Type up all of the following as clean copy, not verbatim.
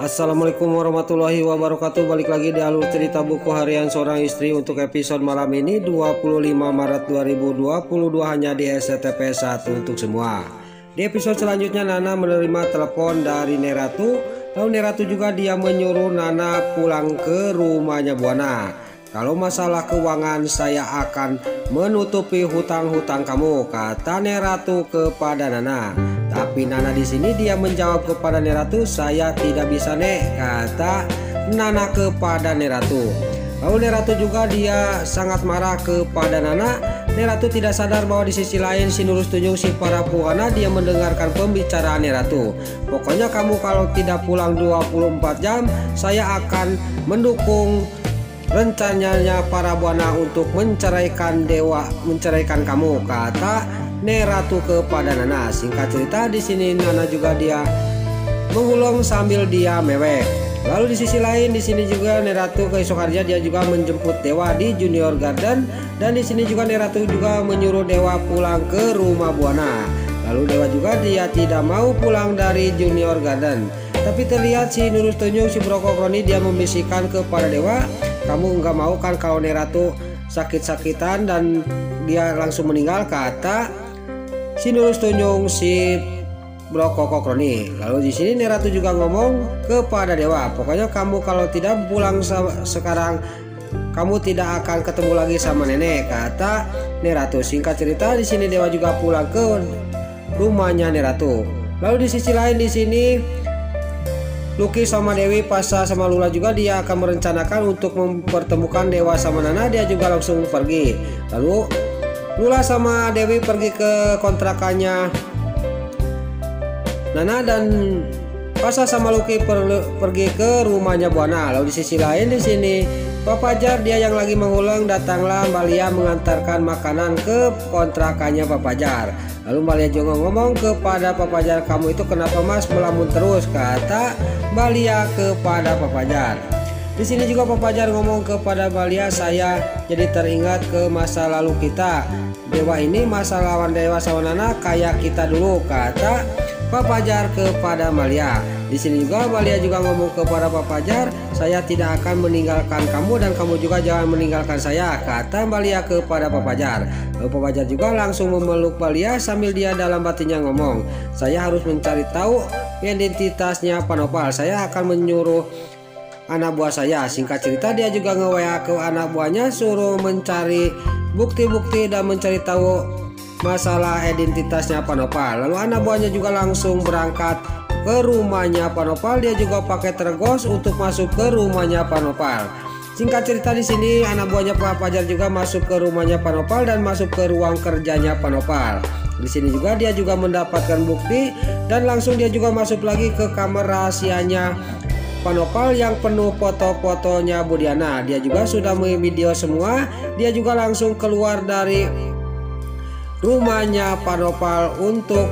Assalamualaikum warahmatullahi wabarakatuh. Balik lagi di alur cerita buku harian seorang istri untuk episode malam ini 25 Maret 2022 hanya di SCTP 1 untuk semua. Di episode selanjutnya Nana menerima telepon dari Neratu. Lalu Neratu juga dia menyuruh Nana pulang ke rumahnya Buana. Kalau masalah keuangan saya akan menutupi hutang-hutang kamu, kata Neratu kepada Nana. Tapi Nana di sini dia menjawab kepada Neratu, saya tidak bisa nek, kata Nana kepada Neratu. Lalu Neratu juga dia sangat marah kepada Nana. Neratu tidak sadar bahwa di sisi lain si Nurus Tunjung si para Buana dia mendengarkan pembicaraan Neratu. Pokoknya kamu kalau tidak pulang 24 jam, saya akan mendukung rencananya para Buana untuk menceraikan kamu, kata Neratu kepada Nana. Singkat cerita di sini Nana juga dia menghulung sambil dia mewek. Lalu di sisi lain di sini juga Neratu keesok harinya dia juga menjemput Dewa di Junior Garden, dan di sini juga Neratu juga menyuruh Dewa pulang ke rumah Buana. Lalu Dewa juga dia tidak mau pulang dari Junior Garden. Tapi terlihat si Nurus Tunjung si Brokok Roni dia membisikkan kepada Dewa, kamu nggak mau kan kalau Neratu sakit-sakitan dan dia langsung meninggal, kata si Nurus Tunjung si Brokok Roni. Lalu di sini Neratu juga ngomong kepada Dewa, pokoknya kamu kalau tidak pulang sekarang kamu tidak akan ketemu lagi sama nenek, kata Neratu. Singkat cerita di sini Dewa juga pulang ke rumahnya Neratu. Lalu di sisi lain di sini Lucky sama Dewi, Pasha sama Lula juga dia akan merencanakan untuk mempertemukan Dewa sama Nana. Dia juga langsung pergi. Lalu Lula sama Dewi pergi ke kontrakannya Nana, dan Pasha sama Lucky pergi ke rumahnya Buana. Lalu di sisi lain di sini Pak Fajar dia yang lagi mengulang, datanglah Mbak Lia mengantarkan makanan ke kontrakannya Pak Fajar. Lalu Mbak Lia juga ngomong kepada Pak Fajar, kamu itu kenapa mas melamun terus, kata Mbak Lia kepada Pak Fajar. Di sini juga Pak Fajar ngomong kepada Mbak Lia, saya jadi teringat ke masa lalu kita. Dewa ini masa lawan Dewa sama Nana kayak kita dulu, kata Pak Fajar kepada Mbak Lia. Di sini juga Mbak Lia juga ngomong kepada Pak Fajar, saya tidak akan meninggalkan kamu dan kamu juga jangan meninggalkan saya, kata Mbak Lia kepada Pak Fajar. Lalu Pak Fajar juga langsung memeluk Mbak Lia sambil dia dalam batinnya ngomong, saya harus mencari tahu identitasnya Pak Nopal. Saya akan menyuruh anak buah saya. Singkat cerita dia juga nge-WA ke anak buahnya suruh mencari bukti-bukti dan mencari tahu masalah identitasnya Pak Nopal. Lalu anak buahnya juga langsung berangkat ke rumahnya Pak Nopal. Dia juga pakai tergos untuk masuk ke rumahnya Pak Nopal. Singkat cerita di sini anak buahnya Pak Fajar juga masuk ke rumahnya Pak Nopal dan masuk ke ruang kerjanya Pak Nopal. Di sini juga dia juga mendapatkan bukti dan langsung dia juga masuk lagi ke kamar rahasianya Pak Nopal yang penuh foto-fotonya Budiana. Dia juga sudah video semua. Dia juga langsung keluar dari rumahnya Pak Nopal untuk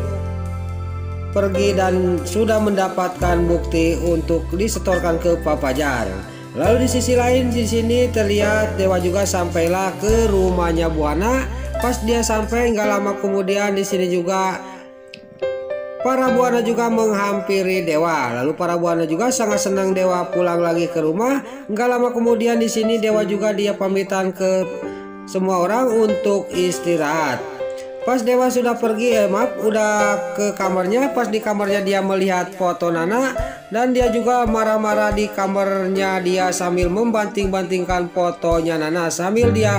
pergi dan sudah mendapatkan bukti untuk disetorkan ke Pak Fajar. Lalu di sisi lain di sini terlihat Dewa juga sampailah ke rumahnya Buana. Pas dia sampai nggak lama kemudian di sini juga para Buana juga menghampiri Dewa. Lalu para Buana juga sangat senang Dewa pulang lagi ke rumah. Nggak lama kemudian di sini Dewa juga dia pamitan ke semua orang untuk istirahat. Pas Dewa sudah pergi, udah ke kamarnya. Pas di kamarnya dia melihat foto Nana dan dia juga marah-marah di kamarnya dia sambil membanting-bantingkan fotonya Nana sambil dia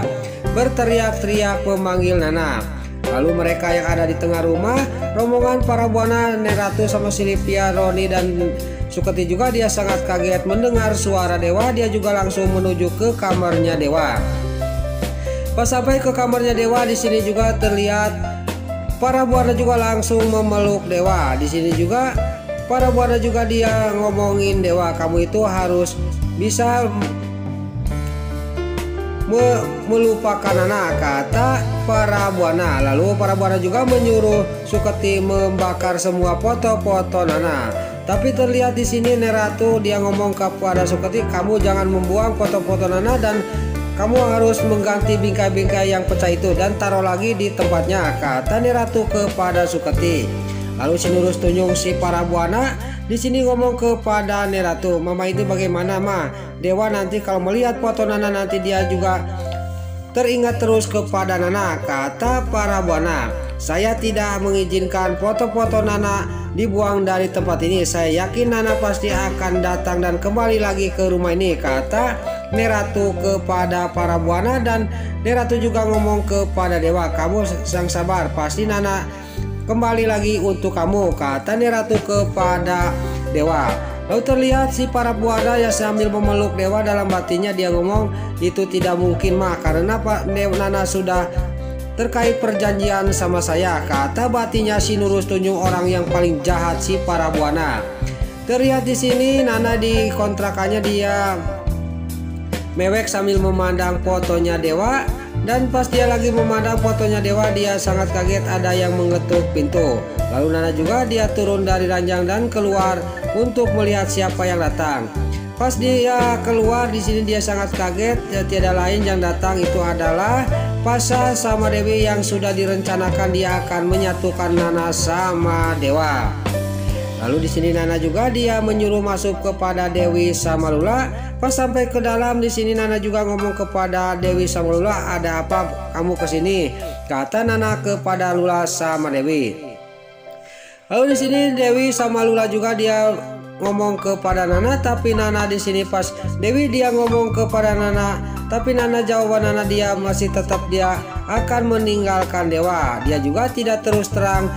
berteriak-teriak memanggil Nana. Lalu mereka yang ada di tengah rumah, rombongan para Buana, Neratu sama Silvia, Roni dan Suketi juga dia sangat kaget mendengar suara Dewa. Dia juga langsung menuju ke kamarnya Dewa. Pas sampai ke kamarnya Dewa di sini juga terlihat para Buana juga langsung memeluk Dewa. Di sini juga para Buana juga dia ngomongin Dewa, kamu itu harus bisa melupakan anak, kata para Buana. Lalu para Buana juga menyuruh Suketi membakar semua foto-foto Nana. Tapi terlihat di sini Neratu dia ngomong kepada Suketi, kamu jangan membuang foto-foto Nana dan kamu harus mengganti bingkai-bingkai yang pecah itu dan taruh lagi di tempatnya, kata Neratu kepada Suketi. Lalu si Nurus tunjung si Parabuana di sini ngomong kepada Neratu, "Mama itu bagaimana, Ma? Dewa nanti kalau melihat foto Nana nanti dia juga teringat terus kepada Nana," kata Parabuana. "Saya tidak mengizinkan foto-foto Nana dibuang dari tempat ini. Saya yakin Nana pasti akan datang dan kembali lagi ke rumah ini," kata Neratu kepada Parabuana. Dan Neratu juga ngomong kepada Dewa, "Kamu yang sabar, pasti Nana kembali lagi untuk kamu," kata Neratu kepada Dewa. Lalu terlihat si Parabuana yang sambil memeluk Dewa, dalam batinnya dia ngomong, "Itu tidak mungkin, Ma, karena Pak Nana sudah terkait perjanjian sama saya," kata batinnya si Nurus tunjung orang yang paling jahat si Parabuana. Terlihat di sini Nana di kontrakannya dia mewek sambil memandang fotonya Dewa. Dan pas dia lagi memandang fotonya Dewa, dia sangat kaget ada yang mengetuk pintu. Lalu Nana juga dia turun dari ranjang dan keluar untuk melihat siapa yang datang. Pas dia keluar di sini dia sangat kaget, ya, tiada lain yang datang itu adalah Pasha sama Dewi yang sudah direncanakan dia akan menyatukan Nana sama Dewa. Lalu di sini Nana juga dia menyuruh masuk kepada Dewi sama Lula. Pas sampai ke dalam di sini Nana juga ngomong kepada Dewi sama Lula, "Ada apa kamu kesini?" kata Nana kepada Lula sama Dewi. Lalu di sini Dewi sama Lula juga dia ngomong kepada Nana, tapi Nana di sini pas Dewi dia ngomong kepada Nana, tapi Nana jawaban Nana dia masih tetap dia akan meninggalkan Dewa. Dia juga tidak terus terang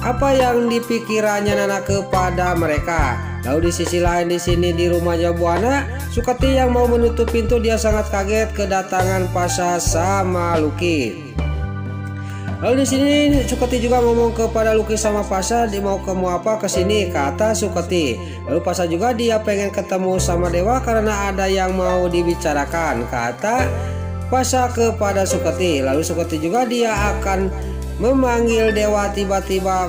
apa yang dipikirannya Nana kepada mereka. Lalu di sisi lain di sini di rumahnya Buana, Suketi yang mau menutup pintu dia sangat kaget kedatangan Pasha sama Lucky. Lalu di sini Suketi juga ngomong kepada Lucky sama Pasha, "Dia mau kamu apa kesini?" kata Suketi. Lalu Pasha juga dia pengen ketemu sama Dewa karena ada yang mau dibicarakan, kata Pasha kepada Suketi. Lalu Suketi juga dia akan memanggil Dewa. Tiba-tiba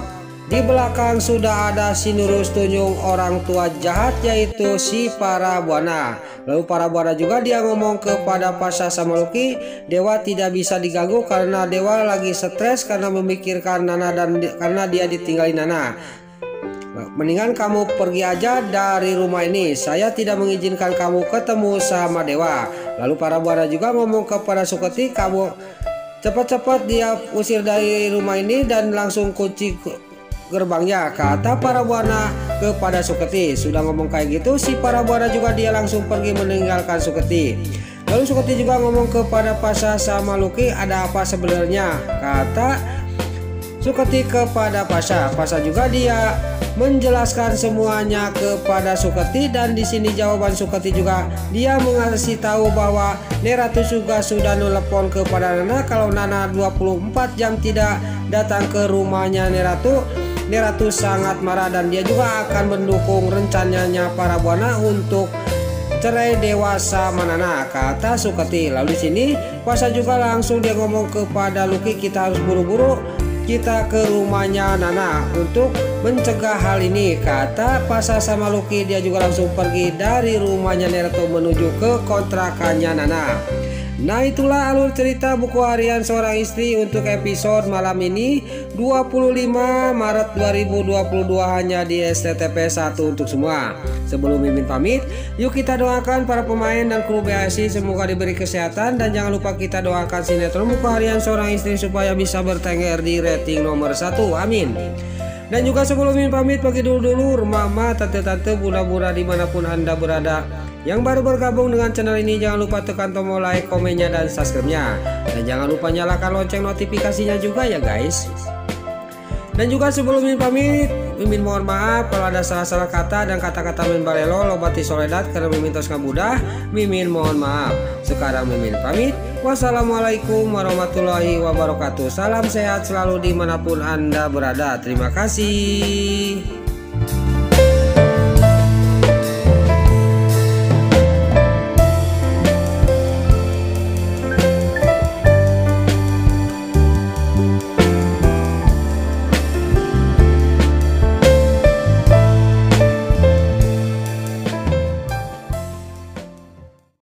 di belakang sudah ada si Nurus tunjung orang tua jahat yaitu si Parabuana. Lalu Parabuana juga dia ngomong kepada Pasha sama Lucky, "Dewa tidak bisa diganggu karena Dewa lagi stres karena memikirkan Nana dan karena dia ditinggalin Nana. Mendingan kamu pergi aja dari rumah ini. Saya tidak mengizinkan kamu ketemu sama Dewa." Lalu Parabuana juga ngomong kepada Suketi, "Kamu cepat-cepat dia usir dari rumah ini dan langsung kunci gerbangnya," kata Parabuana kepada Suketi. Sudah ngomong kayak gitu si Parabuana juga dia langsung pergi meninggalkan Suketi. Lalu Suketi juga ngomong kepada Pasha sama Lucky, "Ada apa sebenarnya?" kata Suketi kepada Pasha. Pasha juga dia menjelaskan semuanya kepada Suketi. Dan di sini jawaban Suketi juga dia mengasih tahu bahwa Neratu juga sudah nelpon kepada Nana kalau Nana 24 jam tidak datang ke rumahnya Neratu. Neratu sangat marah dan dia juga akan mendukung rencananya Parabuana untuk cerai Dewa sama Nana, kata Suketi. Lalu di sini Pasha juga langsung dia ngomong kepada Lucky, "Kita harus buru-buru kita ke rumahnya Nana untuk mencegah hal ini," kata Pasha sama Lucky. Dia juga langsung pergi dari rumahnya Neratu menuju ke kontrakannya Nana. Nah, itulah alur cerita buku harian seorang istri untuk episode malam ini 25 Maret 2022 hanya di SCTP 1 untuk semua. Sebelum Mimin pamit, yuk kita doakan para pemain dan kru BASI semoga diberi kesehatan, dan jangan lupa kita doakan sinetron buku harian seorang istri supaya bisa bertengger di rating nomor 1. Amin. Dan juga sebelum Mimin pamit, bagi dulur-dulur, mama, tante-tante, bunda-bunda dimanapun Anda berada yang baru bergabung dengan channel ini, jangan lupa tekan tombol like, komennya, dan subscribe-nya. Dan jangan lupa nyalakan lonceng notifikasinya juga ya guys. Dan juga sebelum Mimin pamit, Mimin mohon maaf kalau ada salah-salah kata dan kata-kata Mimin balelo lobati soledat karena Mimin tos ngabudah. Mimin mohon maaf. Sekarang Mimin pamit. Wassalamualaikum warahmatullahi wabarakatuh. Salam sehat selalu dimanapun Anda berada. Terima kasih.